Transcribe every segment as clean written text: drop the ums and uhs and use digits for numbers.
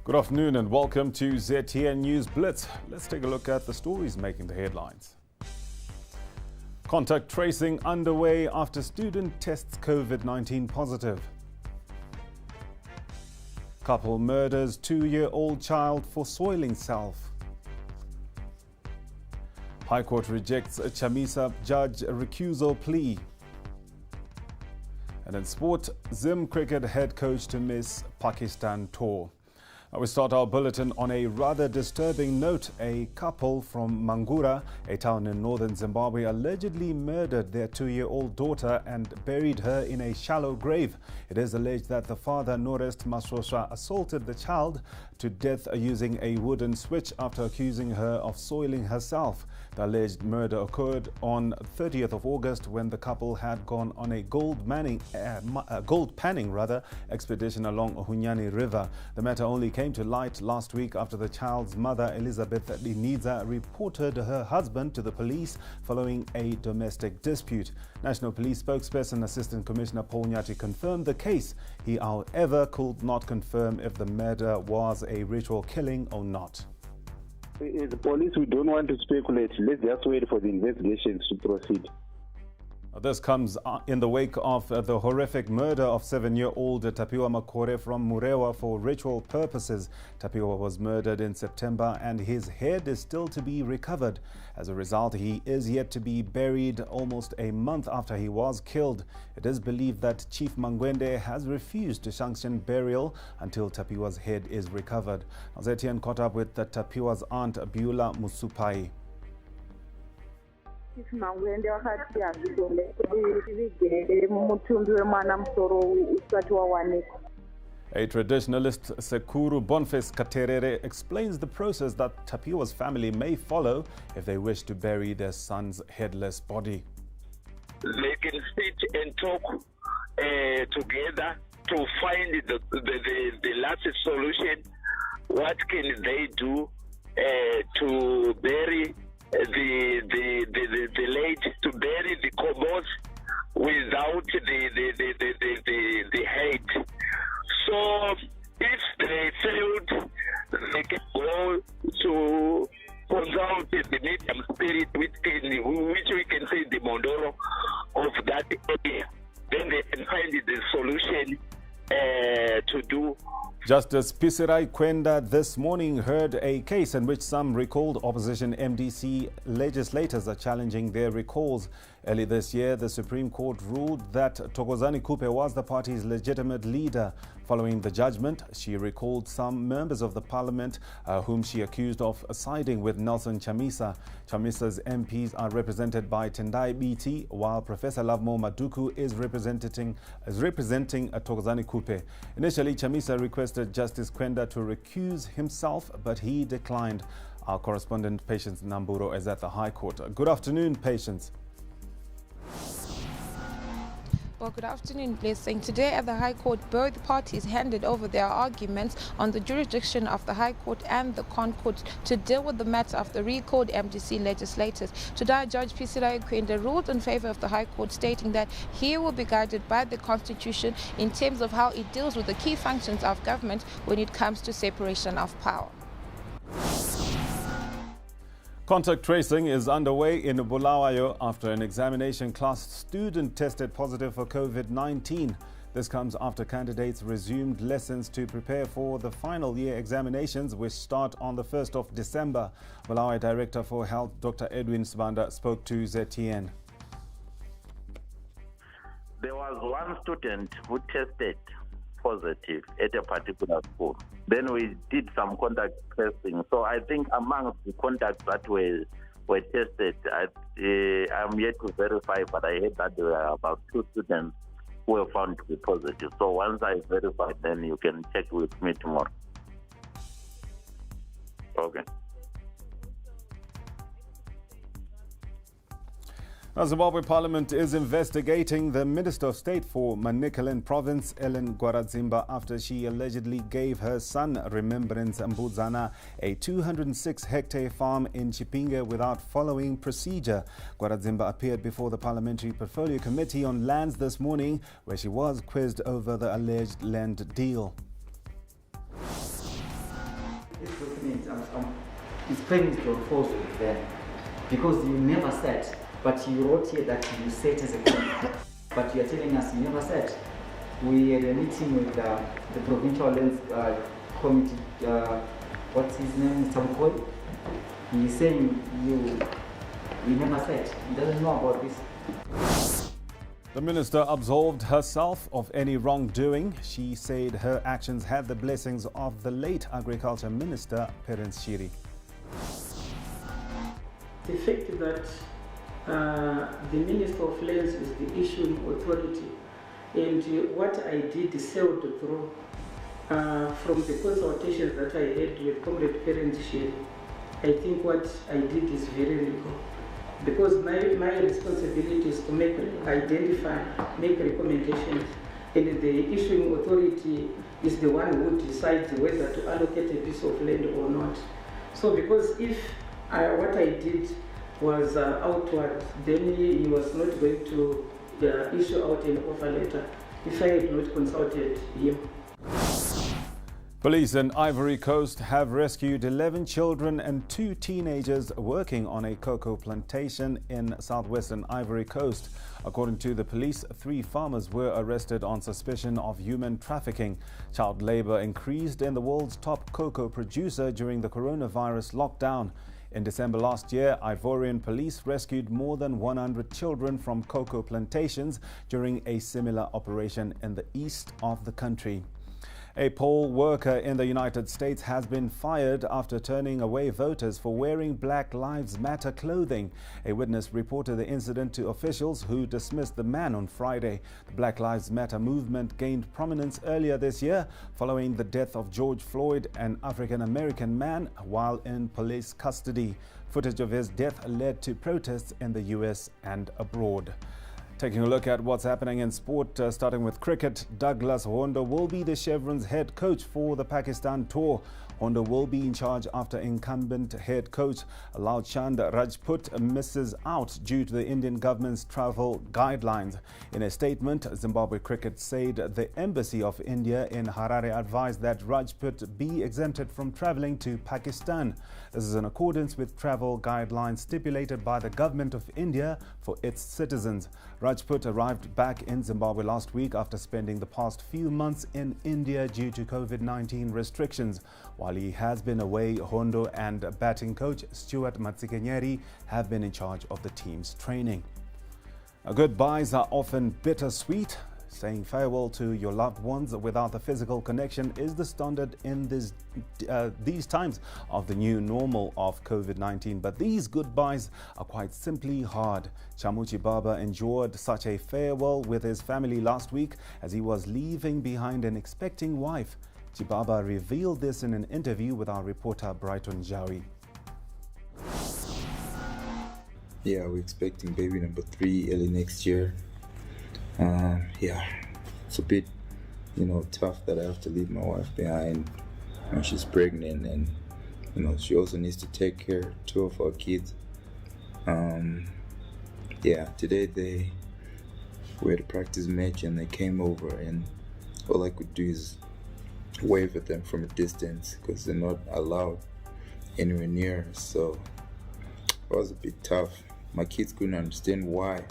Good afternoon and welcome to ZTN News Blitz. Let's take a look at the stories making the headlines. Contact tracing underway after student tests COVID-19 positive. Couple murders 2-year-old child for soiling self. High Court rejects a Chamisa judge recusal plea. And in sport, Zim cricket head coach to miss Pakistan tour. We start our bulletin on a rather disturbing note. A couple from Mangura, a town in northern Zimbabwe, allegedly murdered their 2-year-old daughter and buried her in a shallow grave. It is alleged that the father, Norest Masosha, assaulted the child to death using a wooden switch after accusing her of soiling herself. The alleged murder occurred on 30th of August when the couple had gone on a gold panning expedition along Hunyani River. The matter only came to light last week after the child's mother, Elizabeth Dinidza, reported her husband to the police following a domestic dispute. National Police spokesperson Assistant Commissioner Paul Nyati confirmed the case. He, however, could not confirm if the murder was a ritual killing or not. As the police, we don't want to speculate. Let's just wait for the investigations to proceed. This comes in the wake of the horrific murder of 7-year-old Tapiwa Makore from Murewa for ritual purposes. Tapiwa was murdered in September and his head is still to be recovered. As a result, he is yet to be buried almost a month after he was killed. It is believed that Chief Mangwende has refused to sanction burial until Tapiwa's head is recovered. ZTN caught up with Tapiwa's aunt, Beulah Musupai. A traditionalist, Sekuru Boniface Katerere, explains the process that Tapiwa's family may follow if they wish to bury their son's headless body. They can sit and talk together to find the last solution. What can they do to bury the late, to bury the Kobos without the hate. So if they failed, they can go to consult the medium spirit, which we can say the Mondoro of that area. Then they can find the solution to do. Justice Pisirai Kwenda this morning heard a case in which some recalled opposition MDC legislators are challenging their recalls. Early this year, the Supreme Court ruled that Thokozani Kupe was the party's legitimate leader. Following the judgment, she recalled some members of the parliament whom she accused of siding with Nelson Chamisa. Chamisa's MPs are represented by Tendai BT, while Professor Lavmo Maduku is representing Thokozani Kupe. Initially, Chamisa requested Justice Kwenda to recuse himself, but he declined. Our correspondent Patience Namburo is at the High Court. Good afternoon, Patience. Well, good afternoon, Blessing. Today at the High Court, both parties handed over their arguments on the jurisdiction of the High Court and the Con Court to deal with the matter of the recalled MDC legislators. Today, Judge Pisirai Kwenda ruled in favor of the High Court, stating that he will be guided by the Constitution in terms of how it deals with the key functions of government when it comes to separation of power. Contact tracing is underway in Bulawayo after an examination class student tested positive for COVID-19. This comes after candidates resumed lessons to prepare for the final year examinations, which start on the 1st of December. Bulawayo Director for Health, Dr. Edwin Sibanda, spoke to ZTN. There was one student who tested positive at a particular school. Then we did some contact testing. So I think amongst the contacts that were tested, I'm yet to verify, but I heard that there were about 2 students who were found to be positive. So once I verify, then you can check with me tomorrow. Okay. Now, Zimbabwe Parliament is investigating the Minister of State for Manicaland Province, Ellen Gwaradzimba, after she allegedly gave her son, Remembrance Mbudzana, a 206-hectare farm in Chipinge without following procedure. Gwaradzimba appeared before the Parliamentary Portfolio Committee on Lands this morning, where she was quizzed over the alleged land deal. is premised on falsehood then, because you never said, but you wrote here that you said as a committee, but you are telling us you never said. We had a meeting with the provincial lands committee, what's his name, Mr. Mukoi. He's saying we never said. He doesn't know about this. The minister absolved herself of any wrongdoing. She said her actions had the blessings of the late Agriculture Minister, Perence Shiri. The fact that the Minister of Lands is the issuing authority, and what I did sailed through from the consultations that I had with Comrade Perence Shiri, I think what I did is very legal. Because my responsibility is to identify, make recommendations, and the issuing authority is the one who decides whether to allocate a piece of land or not. So because if what I did was outward, then he was not going to issue out an offer letter if I had not consulted him. Police in Ivory Coast have rescued 11 children and 2 teenagers working on a cocoa plantation in southwestern Ivory Coast. According to the police, 3 farmers were arrested on suspicion of human trafficking. Child labor increased in the world's top cocoa producer during the coronavirus lockdown. In December last year, Ivorian police rescued more than 100 children from cocoa plantations during a similar operation in the east of the country. A poll worker in the United States has been fired after turning away voters for wearing Black Lives Matter clothing. A witness reported the incident to officials who dismissed the man on Friday. The Black Lives Matter movement gained prominence earlier this year following the death of George Floyd, an African-American man, while in police custody. Footage of his death led to protests in the US and abroad. Taking a look at what's happening in sport, starting with cricket, Douglas Hondo will be the Chevron's head coach for the Pakistan tour. Hondo will be in charge after incumbent head coach Chand Rajput misses out due to the Indian government's travel guidelines. In a statement, Zimbabwe Cricket said the Embassy of India in Harare advised that Rajput be exempted from travelling to Pakistan. This is in accordance with travel guidelines stipulated by the government of India for its citizens. Rajput arrived back in Zimbabwe last week after spending the past few months in India due to COVID-19 restrictions. While he has been away, Hondo and batting coach Stuart Matsikenyeri have been in charge of the team's training. Goodbyes are often bittersweet. Saying farewell to your loved ones without a physical connection is the standard in these times of the new normal of COVID-19. But these goodbyes are quite simply hard. Chamuchi Baba endured such a farewell with his family last week as he was leaving behind an expecting wife. Chibaba revealed this in an interview with our reporter Brighton Jawi. Yeah, we're expecting baby number 3 early next year. Yeah, it's a bit, tough that I have to leave my wife behind. She's pregnant, and she also needs to take care of 2 of our kids. Yeah, today we had a practice match and they came over, and all I could do is wave at them from a distance because they're not allowed anywhere near. So it was a bit tough. My kids couldn't understand why.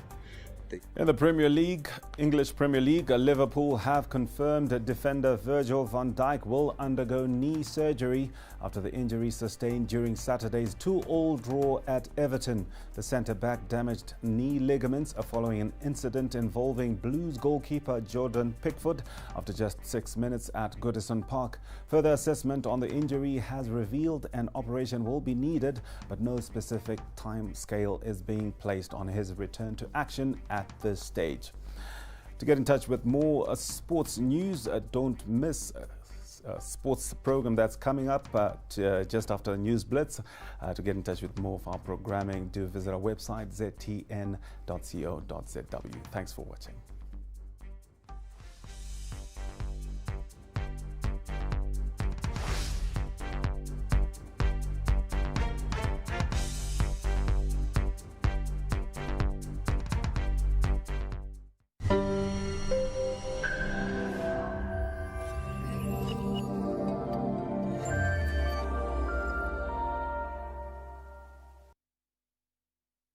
In the Premier League, English Premier League, Liverpool have confirmed that defender Virgil van Dijk will undergo knee surgery after the injury sustained during Saturday's 2-2 draw at Everton. The centre-back damaged knee ligaments following an incident involving Blues goalkeeper Jordan Pickford after just 6 minutes at Goodison Park. Further assessment on the injury has revealed an operation will be needed, but no specific time scale is being placed on his return to action at this stage. To get in touch with more sports news, don't miss a sports program that's coming up just after News Blitz. To get in touch with more of our programming, do visit our website ztn.co.zw. Thanks for watching.